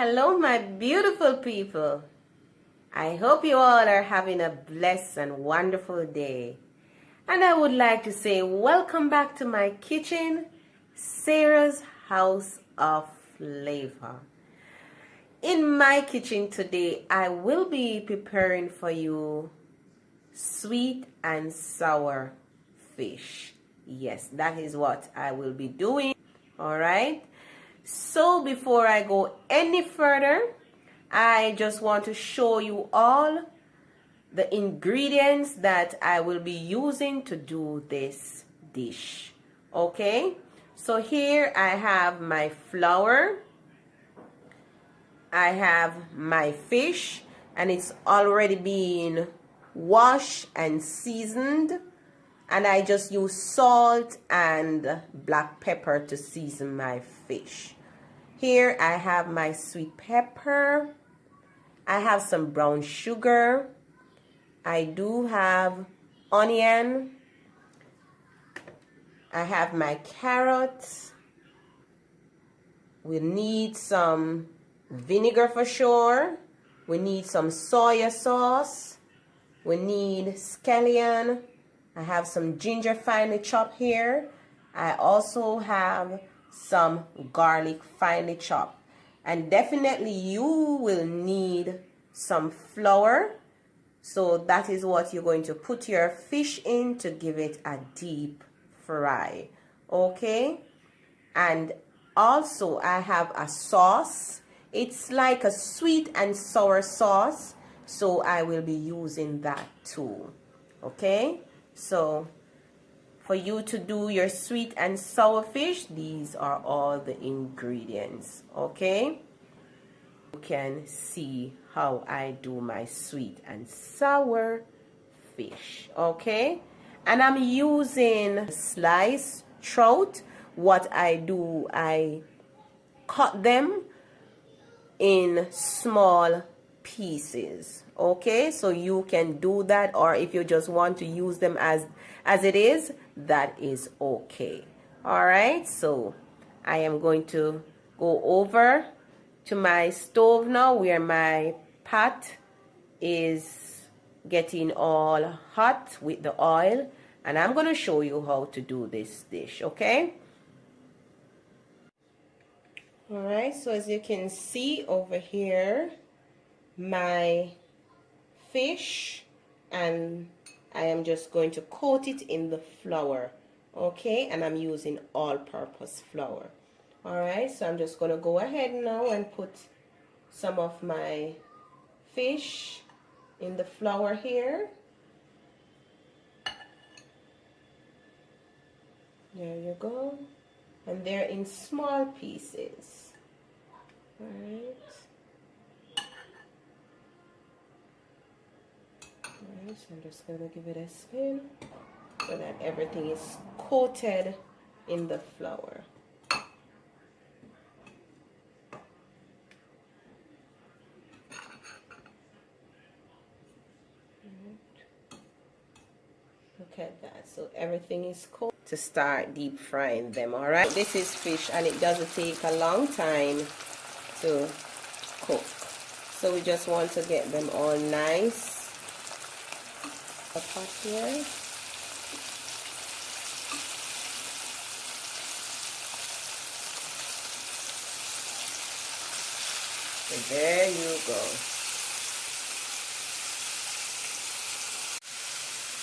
Hello, my beautiful people. I hope you all are having a blessed and wonderful day. And I would like to say welcome back to my kitchen, Sarah's House of Flavor. In my kitchen today, I will be preparing for you sweet and sour fish. Yes, that is what I will be doing. All right. So before I go any further, I just want to show you all the ingredients that I will be using to do this dish. Okay, so here I have my flour, I have my fish, and it's already been washed and seasoned, and I just use salt and black pepper to season my fish. Here I have my sweet pepper, I have some brown sugar, I do have onion, I have my carrots, we need some vinegar for sure, we need some soy sauce, we need scallion, I have some ginger finely chopped here, I also have some garlic finely chopped, and definitely you will need some flour. So that is what you're going to put your fish in to give it a deep fry. Okay, and also I have a sauce. It's like a sweet and sour sauce, so I will be using that too. Okay, so for you to do your sweet and sour fish, these are all the ingredients. Okay, you can see how I do my sweet and sour fish. Okay, and I'm using sliced trout. What I do, I cut them in small pieces. Okay, so you can do that, or if you just want to use them as it is, that is okay. All right, so I am going to go over to my stove now where my pot is getting all hot with the oil, and I'm going to show you how to do this dish. Okay, all right, so as you can see over here, my fish, and I am just going to coat it in the flour. Okay, and I'm using all-purpose flour. All right, so I'm just going to go ahead now and put some of my fish in the flour here. There you go, and they're in small pieces. All right. Alright, so I'm just going to give it a spin so that everything is coated in the flour. Look at that. So everything is coated to start deep frying them. Alright, this is fish and it doesn't take a long time to cook. So we just want to get them all nice. A pot here. And there you go.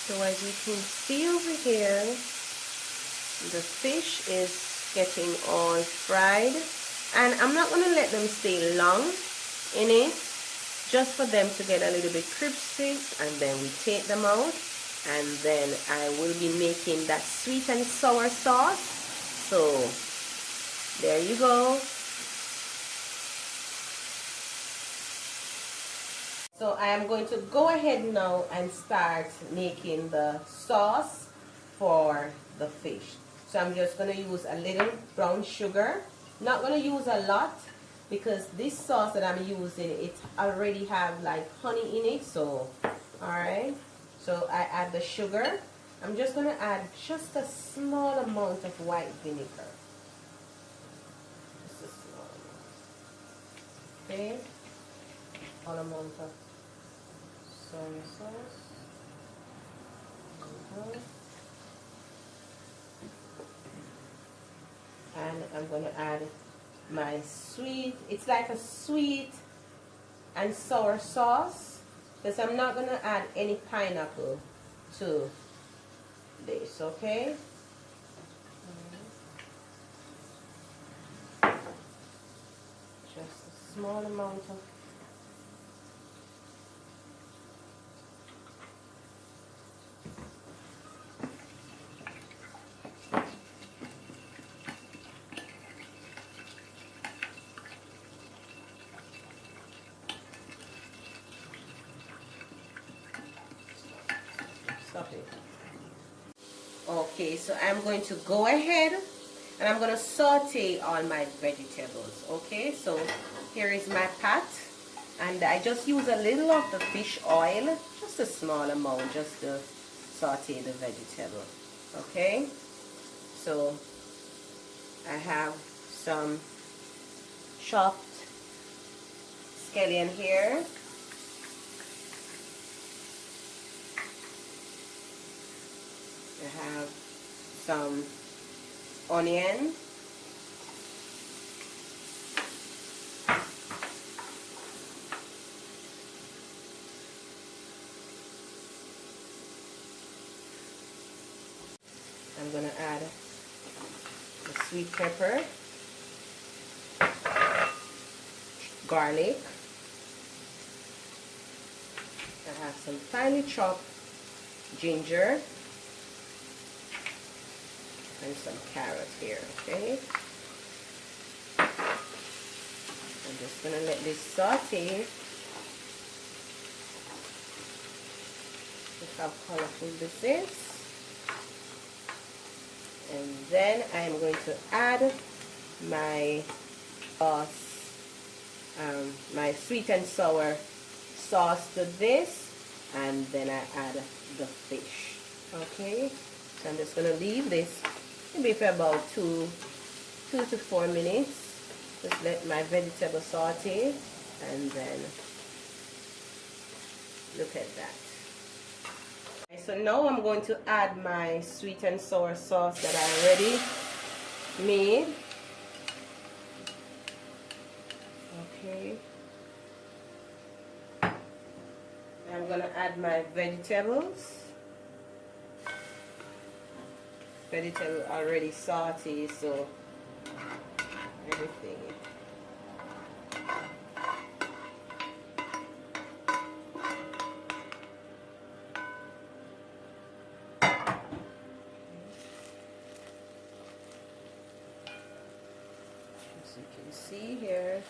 So as you can see over here, the fish is getting all fried, and I'm not going to let them stay long in it, just for them to get a little bit crispy, and then we take them out, and then I will be making that sweet and sour sauce. So there you go. So I am going to go ahead now and start making the sauce for the fish. So I'm just going to use a little brown sugar. Not going to use a lot, because this sauce that I'm using, it already have like honey in it. So alright, so I add the sugar. I'm just going to add just a small amount of white vinegar. Just a small amount. Okay, all amount of soy sauce. And I'm going to add my sweet, it's like a sweet and sour sauce, because I'm not going to add any pineapple to this, okay? Just a small amount of stop it. Okay, so I'm going to go ahead and I'm going to saute all my vegetables. Okay, so here is my pot, and I just use a little of the fish oil, just a small amount, just to saute the vegetable. Okay, so I have some chopped scallion here. I have some onion. I'm going to add the sweet pepper, garlic. I have some finely chopped ginger and some carrots here, okay? I'm just going to let this saute. Look how colorful this is. And then I'm going to add my sauce, my sweet and sour sauce to this, and then I add the fish. Okay, so I'm just going to leave this maybe for about 2 to 4 minutes. Just let my vegetable saute, and then look at that. So now I'm going to add my sweet and sour sauce that I already made. Okay. I'm going to add my vegetables. Vegetable already sauteed, so everything. As you can see here,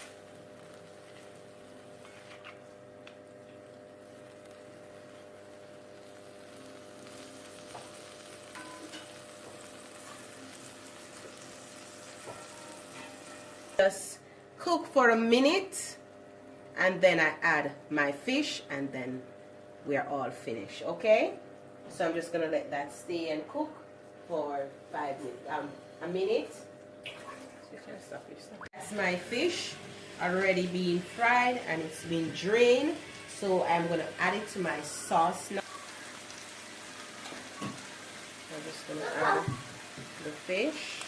just cook for a minute, and then I add my fish, and then we are all finished. Okay, so I'm just gonna let that stay and cook for 5 minutes, a minute. That's my fish already being fried, and it's been drained, so I'm gonna add it to my sauce now. I'm just gonna add the fish.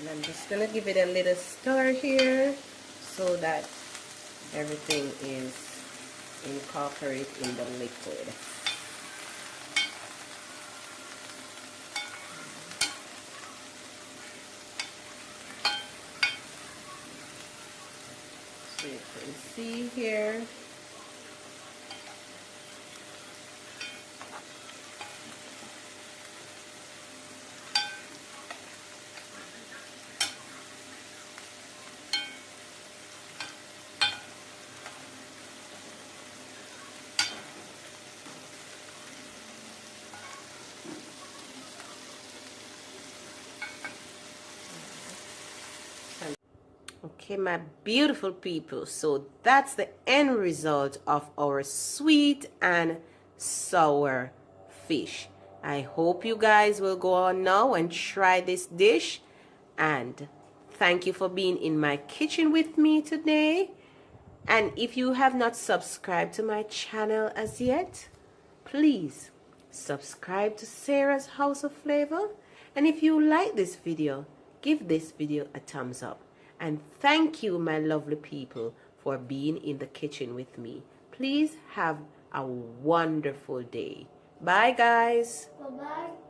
And I'm just going to give it a little stir here so that everything is incorporated in the liquid. So you can see here. Okay, my beautiful people, so that's the end result of our sweet and sour fish. I hope you guys will go on now and try this dish, and thank you for being in my kitchen with me today. And if you have not subscribed to my channel as yet, please subscribe to Sarah's House of Flavor. And if you like this video, give this video a thumbs up. And thank you, my lovely people, for being in the kitchen with me. Please have a wonderful day. Bye, guys. Bye-bye.